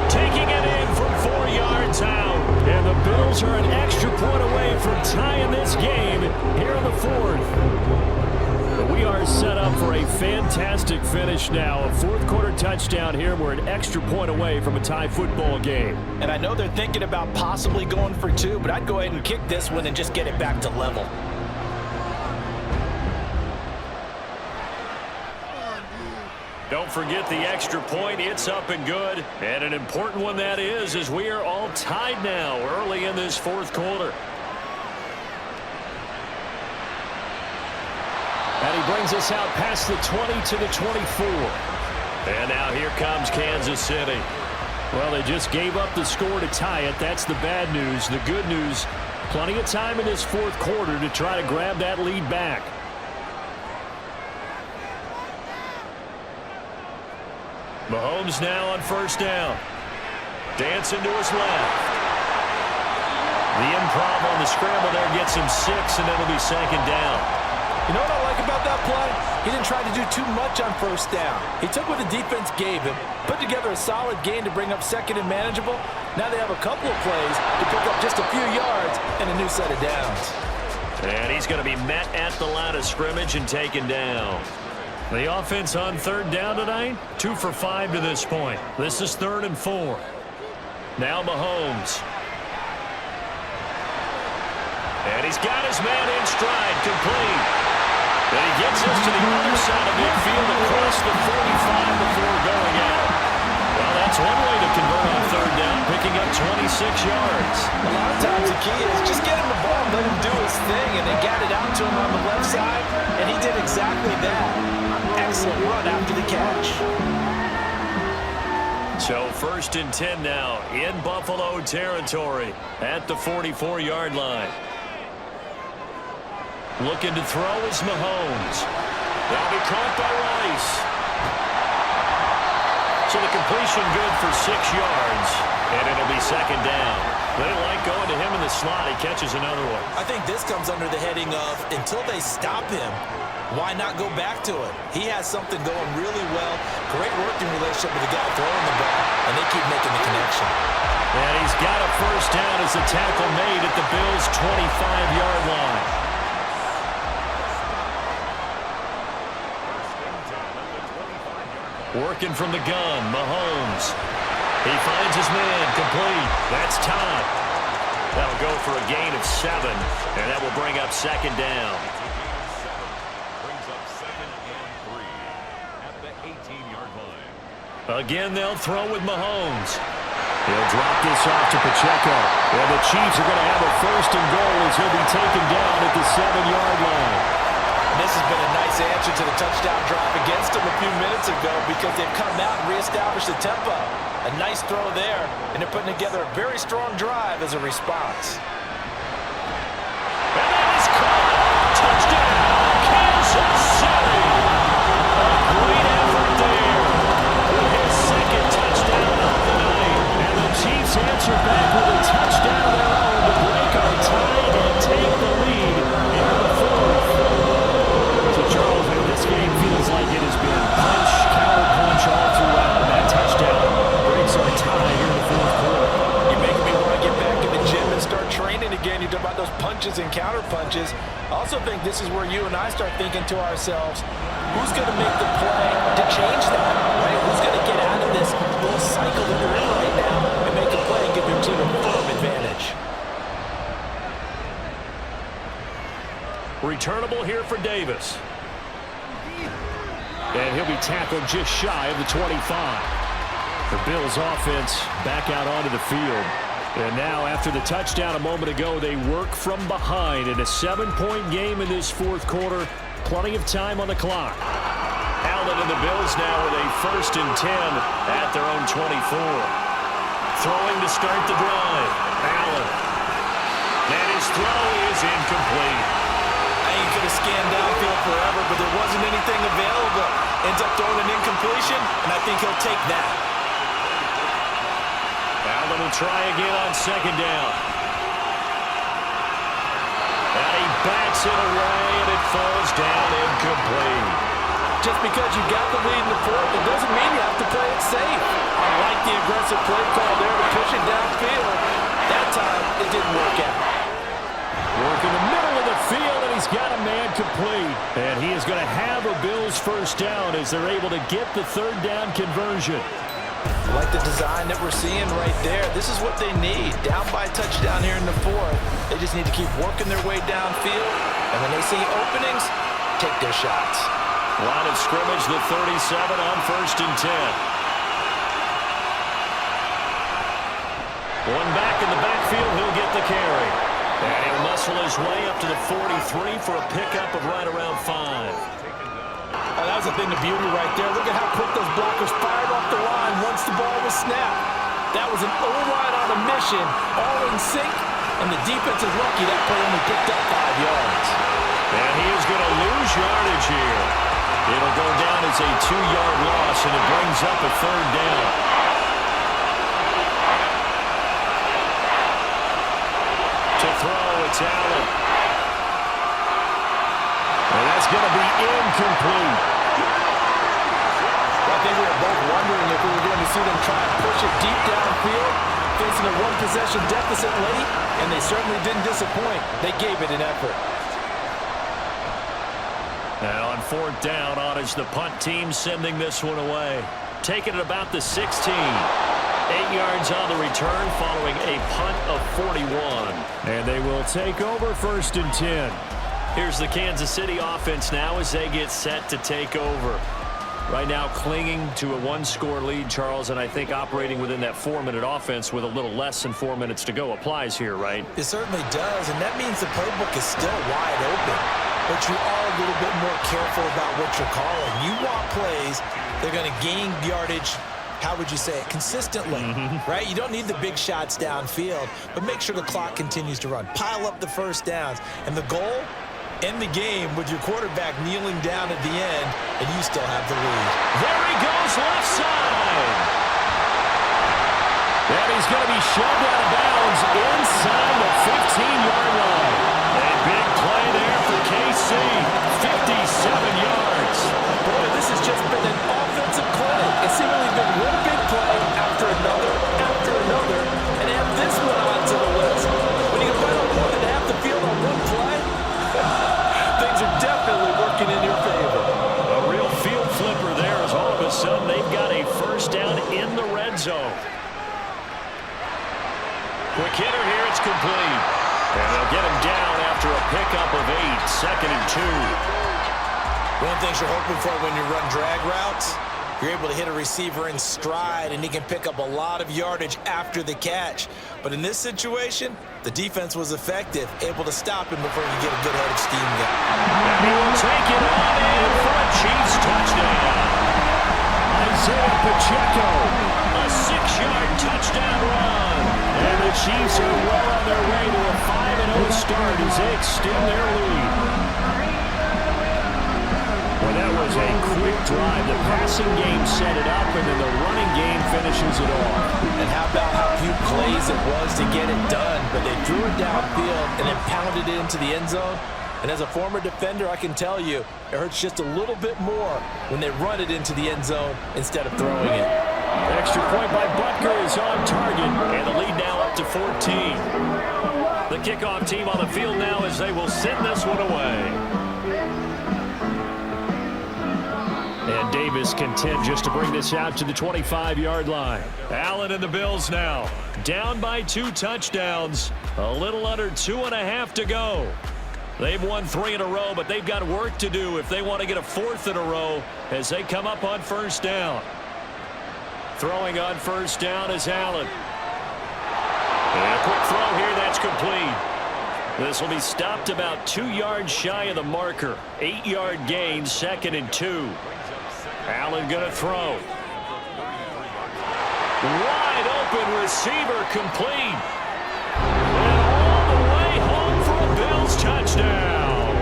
Taking it in from 4 yards out. And the Bills are an extra point away from tying this game here in the 4th. But we are set up for a fantastic finish now. A 4th quarter touchdown here. We're an extra point away from a tie football game. And I know they're thinking about possibly going for 2, but I'd go ahead and kick this one and just get it back to level. Don't forget the extra point. It's up and good. And an important one that is, as we are all tied now early in this 4th quarter. And he brings us out past the 20 to the 24. And now here comes Kansas City. Well, they just gave up the score to tie it. That's the bad news. The good news, plenty of time in this 4th quarter to try to grab that lead back. Mahomes now on first down. Dancing to his left. The improv on the scramble there gets him 6, and it'll be 2nd down. You know what I like about that play? He didn't try to do too much on first down. He took what the defense gave him, put together a solid gain to bring up 2nd and manageable. Now they have a couple of plays to pick up just a few yards and a new set of downs. And he's going to be met at the line of scrimmage and taken down. The offense on 3rd down tonight, 2 for 5 to this point. This is 3rd and 4. Now Mahomes. And he's got his man in stride, complete. And he gets us to the other side of midfield across the 45 before going out. Well, that's one way to convert on 3rd down, picking up 26 yards. A lot of times the key is just get him the ball and let him do his thing, and they got it out to him on the left side, and he did exactly that. Excellent run after the catch. So 1st and 10 now in Buffalo territory at the 44-yard line. Looking to throw is Mahomes. That'll be caught by Rice. So the completion good for 6 yards, and it'll be 2nd down. They like going to him in the slot. He catches another one. I think this comes under the heading of until they stop him, why not go back to it? He has something going really well. Great working relationship with the guy throwing the ball, and they keep making the connection. And he's got a 1st down as the tackle made at the Bills' 25-yard line. Working from the gun, Mahomes. He finds his man, complete. That's Todd. That'll go for a gain of 7, and that will bring up 2nd down. Brings up 2nd and 3 at the 18-yard line. Again, they'll throw with Mahomes. He'll drop this off to Pacheco. And the Chiefs are going to have a 1st and goal as he'll be taken down at the 7-yard line. This has been a nice answer to the touchdown drive against them a few minutes ago because they've come out and reestablished the tempo. A nice throw there, and they're putting together a very strong drive as a response. And that is caught. Touchdown, Kansas City. A great effort there. His 2nd touchdown of the night. And the Chiefs answer back with a touchdown of their own to break our tie and take the lead into the 4th. So, Charles, this game feels like it has been punch, counter punch all throughout. That touchdown breaks our tie here in the 4th quarter. You're making me want to get back in the gym and start training again. You talk about those punches and counter punches. I also think this is where you and I start thinking to ourselves, who's going to make the play to change that, right? Who's going to get out of this little cycle that they're in right now and make a play and give their team a firm advantage? Returnable here for Davis. And he'll be tackled just shy of the 25. The Bills offense back out onto the field. And now after the touchdown a moment ago, they work from behind in a 7-point game in this 4th quarter. Plenty of time on the clock. Allen and the Bills now with a 1st and 10 at their own 24. Throwing to start the drive. Allen. And his throw is incomplete. He could have scanned downfield forever, but there wasn't anything available. Ends up throwing an incompletion, and I think he'll take that. Allen will try again on 2nd down. And he bats it away, and it falls down incomplete. Just because you got the lead in the 4th, it doesn't mean you have to play it safe. I like the aggressive play call there to push it downfield. That time, it didn't work out. Work in the middle of the field, and he's got a man complete. And he is going to have a Bills 1st down as they're able to get the 3rd down conversion. I like the design that we're seeing right there. This is what they need. Down by a touchdown here in the 4th. They just need to keep working their way downfield. And when they see openings, take their shots. Line of scrimmage, the 37 on 1st and 10. One back in the backfield, he'll get the carry. And he'll muscle his way up to the 43 for a pickup of right around 5. Oh, that was a thing of beauty right there. Look at how quick those blockers fired off the line once the ball was snapped. That was an O-line on a mission, all in sync, and the defense is lucky that play only picked up 5 yards. And he is going to lose yardage here. It'll go down as a 2-yard loss, and it brings up a 3rd down. To throw, it's Allen. And that's going to be incomplete. I think we were both wondering if we were going to see them try and push it deep downfield, facing a 1-possession deficit late, and they certainly didn't disappoint. They gave it an effort. And on 4th down, on is the punt team sending this one away. Taking it about the 16. 8 yards on the return following a punt of 41. And they will take over 1st and 10. Here's the Kansas City offense now as they get set to take over. Right now clinging to a one-score lead, Charles, and I think operating within that 4-minute offense with a little less than 4 minutes to go applies here, right? It certainly does, and that means the playbook is still wide open. But you are a little bit more careful about what you're calling. You want plays that are going to gain yardage, how would you say it, consistently, right? You don't need the big shots downfield, but make sure the clock continues to run. Pile up the first downs. And the goal, end the game with your quarterback kneeling down at the end, and you still have the lead. There he goes, left side. And he's going to be shoved out of bounds inside the 15-yard line. A big play there for KC, 57 yards. Boy, this has just been an offensive clinic. It's seemingly been one big play after another, and add this one on to the list. When you can find out more than half the field on one play, things are definitely working in your favor. A real field flipper there as all of a sudden they've got a first down in the red zone. Quick hitter here, it's complete. And they'll get him down after a pickup of 8, 2nd and 2. One of the things you're hoping for when you run drag routes, you're able to hit a receiver in stride, and he can pick up a lot of yardage after the catch. But in this situation, the defense was effective, able to stop him before he could get a good head of steam going. And he will take it on in for a Chiefs touchdown. Isaiah Pacheco, a 6-yard touchdown run. And the Chiefs are well on their way to a 5-0 start as they extend their lead. Well, that was a quick drive. The passing game set it up, and then the running game finishes it off. And how about how few plays it was to get it done, but they drew it downfield and then pounded it into the end zone. And as a former defender, I can tell you, it hurts just a little bit more when they run it into the end zone instead of throwing it. Extra point by Butker is on target, and the lead now up to 14. The kickoff team on the field now as they will send this one away. And Davis content just to bring this out to the 25-yard line. Allen and the Bills now down by 2 touchdowns. A little under 2.5 to go. They've won 3 in a row, but they've got work to do if they want to get a 4th in a row as they come up on first down. Throwing on first down is Allen. And a quick throw here, that's complete. This will be stopped about 2 yards shy of the marker. 8-yard gain, 2nd and 2. Allen going to throw. Wide open receiver complete. And all the way home for a Bills touchdown.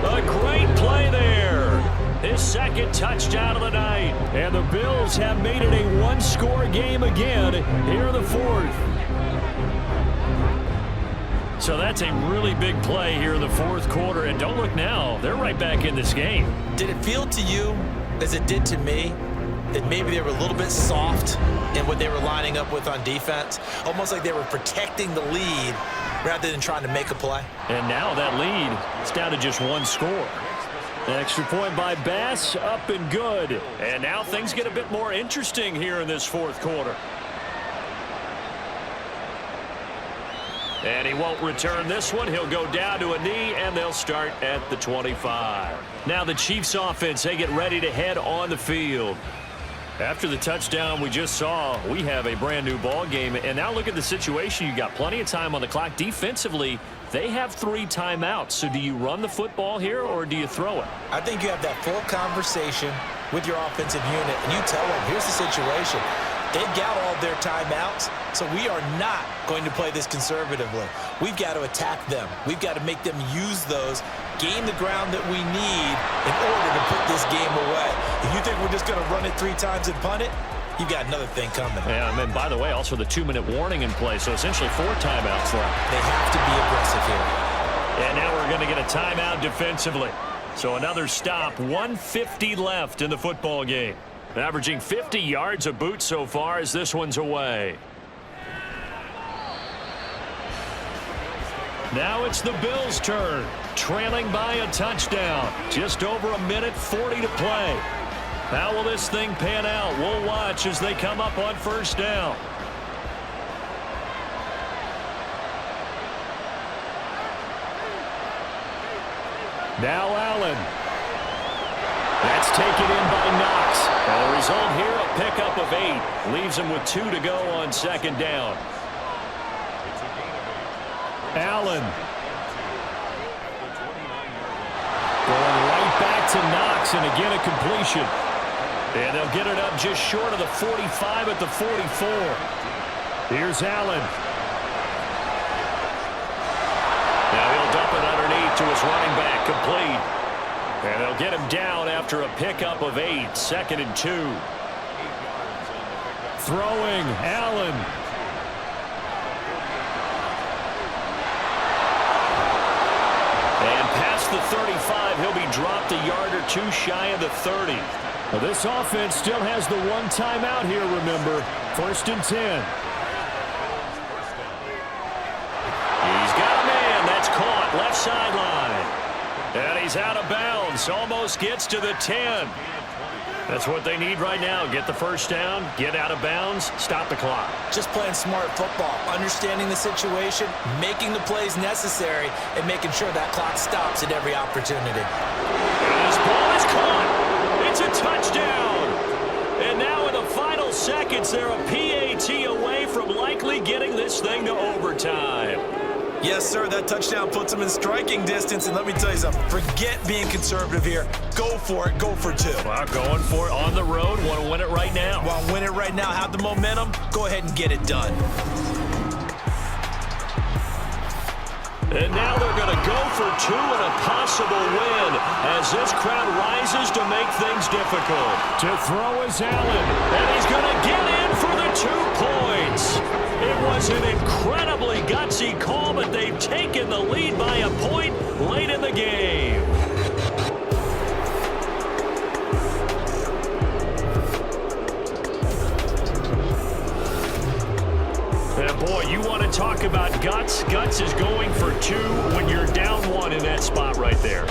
A great play there. His 2nd touchdown of the night. And the Bills have made it a 1-score game again here in the 4th. So that's a really big play here in the 4th quarter. And don't look now, they're right back in this game. Did it feel to you, as it did to me, that maybe they were a little bit soft in what they were lining up with on defense? Almost like they were protecting the lead rather than trying to make a play. And now that lead is down to just 1 score. An extra point by Bass, up and good. And now things get a bit more interesting here in this 4th quarter. And he won't return this one. He'll go down to a knee, and they'll start at the 25. Now the Chiefs offense, they get ready to head on the field. After the touchdown we just saw, we have a brand new ball game. And now look at the situation. You got plenty of time on the clock. Defensively, they have 3 timeouts. So do you run the football here or do you throw it? I think you have that full conversation with your offensive unit, and you tell them, here's the situation. They've got all their timeouts, so we are not going to play this conservatively. We've got to attack them. We've got to make them use those, gain the ground that we need in order to put this game away. If you think we're just going to run it 3 times and punt it, you've got another thing coming. Yeah, and then, by the way, also the 2-minute warning in play, so essentially 4 timeouts left. They have to be aggressive here. And now we're going to get a timeout defensively. So another stop, 1:50 left in the football game. Averaging 50 yards a boot so far as this one's away. Now it's the Bills' turn, trailing by a touchdown. Just over 1:40 to play. How will this thing pan out? We'll watch as they come up on first down. Now Allen. That's taken in by Knox. And the result here, a pickup of 8. Leaves him with 2 to go on second down. Allen. Going right back to Knox, and again a completion. And they'll get it up just short of the 45 at the 44. Here's Allen. Now he'll dump it underneath to his running back, complete. And they'll get him down after a pickup of 8, 2nd and 2. Throwing, Allen. And past the 35, he'll be dropped a yard or 2 shy of the 30. Well, this offense still has the one timeout here, remember. 1st and 10. He's got a man. That's caught. Left sideline. And he's out of bounds. Almost gets to the 10. That's what they need right now. Get the first down, get out of bounds, stop the clock. Just playing smart football, understanding the situation, making the plays necessary, and making sure that clock stops at every opportunity. This ball is caught. It's a touchdown. And now in the final seconds, they're a PAT away from likely getting this thing to overtime. Yes, sir, that touchdown puts them in striking distance, and let me tell you something, forget being conservative here. Go for it, go for 2. Well, going for it on the road, want to win it right now. Want to win it right now, have the momentum, go ahead and get it done. And now they're going to go for 2 and a possible win as this crowd rises to make things difficult. To throw is Allen. And he's going to get in for the 2 points. It was an incredibly gutsy call, but they've taken the lead by a point late in the game. And boy, you want to talk about guts. Guts is going for 2 when you're down 1 in that spot right there.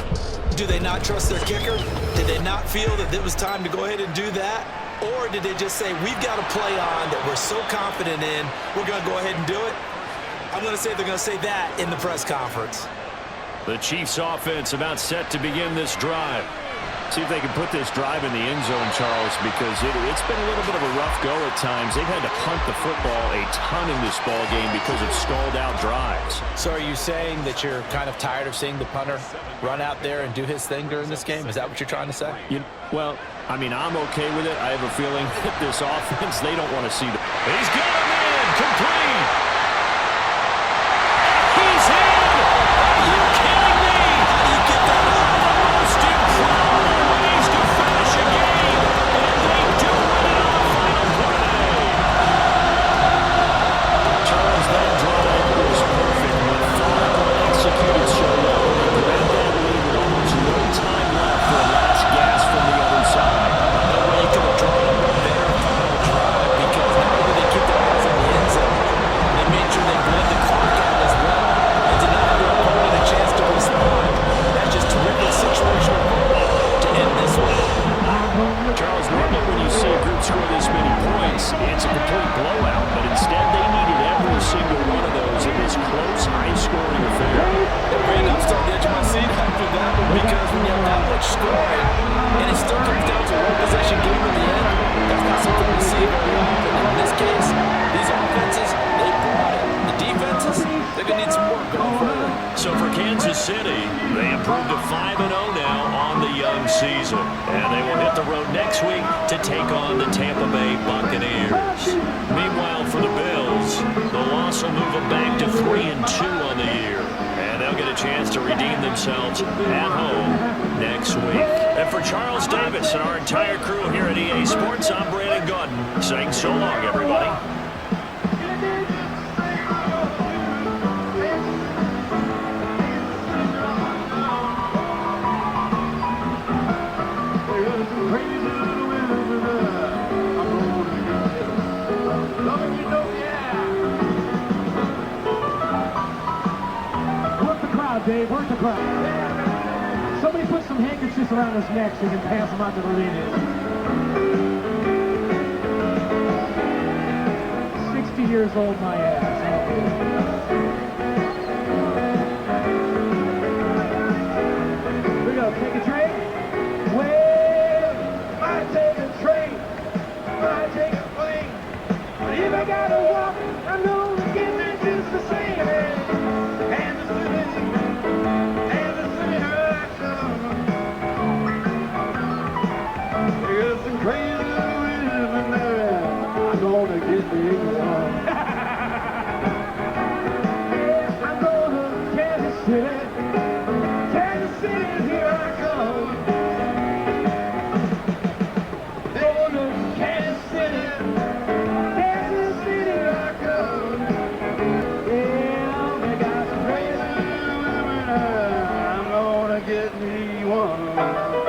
Do they not trust their kicker? Did they not feel that it was time to go ahead and do that? Or did they just say, we've got a play on that we're so confident in, we're going to go ahead and do it? I'm going to say they're going to say that in the press conference. The Chiefs offense about set to begin this drive. See if they can put this drive in the end zone, Charles, because it's been a little bit of a rough go at times. They've had to punt the football a ton in this ball game because of stalled-out drives. So are you saying that you're kind of tired of seeing the punter run out there and do his thing during this game? Is that what you're trying to say? Well, I mean, I'm okay with it. I have a feeling that this offense, they don't want to see the... He's got him in, complete. He's in. Are you kidding me? How do you get that out? Most incredible ways to finish a game, and they do it on the final play. Charles, that drive was perfect. Methodical, executed so well. They grabbed that lead with almost no time left for a last gasp from the other side. No way you could have drawn up a better final drive because not only did they keep their eyes on the end zone, they made sure they bled the clock out as well and did not give their opponent a chance to respond. That's just terrific situational football to end this one. Charles, normally when you see a group score this many points, it's a complete blowout, but instead they needed every single one of those in this close, high-scoring affair. Ran up on the edge of my seat after that one because when you have that much scoring and it still comes down to a one-possession game at the end, that's not something we see very often. In this case, these offenses, they brought it. The defenses, they're going to need some work going forward. So for Kansas City, they improved to 5-0 now on the young season. And they will hit the road next week to take on the Tampa Bay Buccaneers. Meanwhile, for the Bills, the loss will move them back to 3-2 on the year. And they'll get a chance to redeem themselves at home next week. And for Charles Davis and our entire crew here at EA Sports, I'm Brandon Gordon saying so long, everybody. Dave, where's the crowd? Somebody put some handkerchiefs around his neck so we can pass them out to the leaders. 60 years old, my ass. Here we go, take a drink. Way If I gotta walk, I'm gonna get there just the same. And the city I come. There's some crazy women there. I'm gonna get me one. I'm going to Kansas City. Kansas City, here I come. Going to Kansas City. Kansas City, here I come. Yeah, they got some crazy women there. I'm gonna get me one.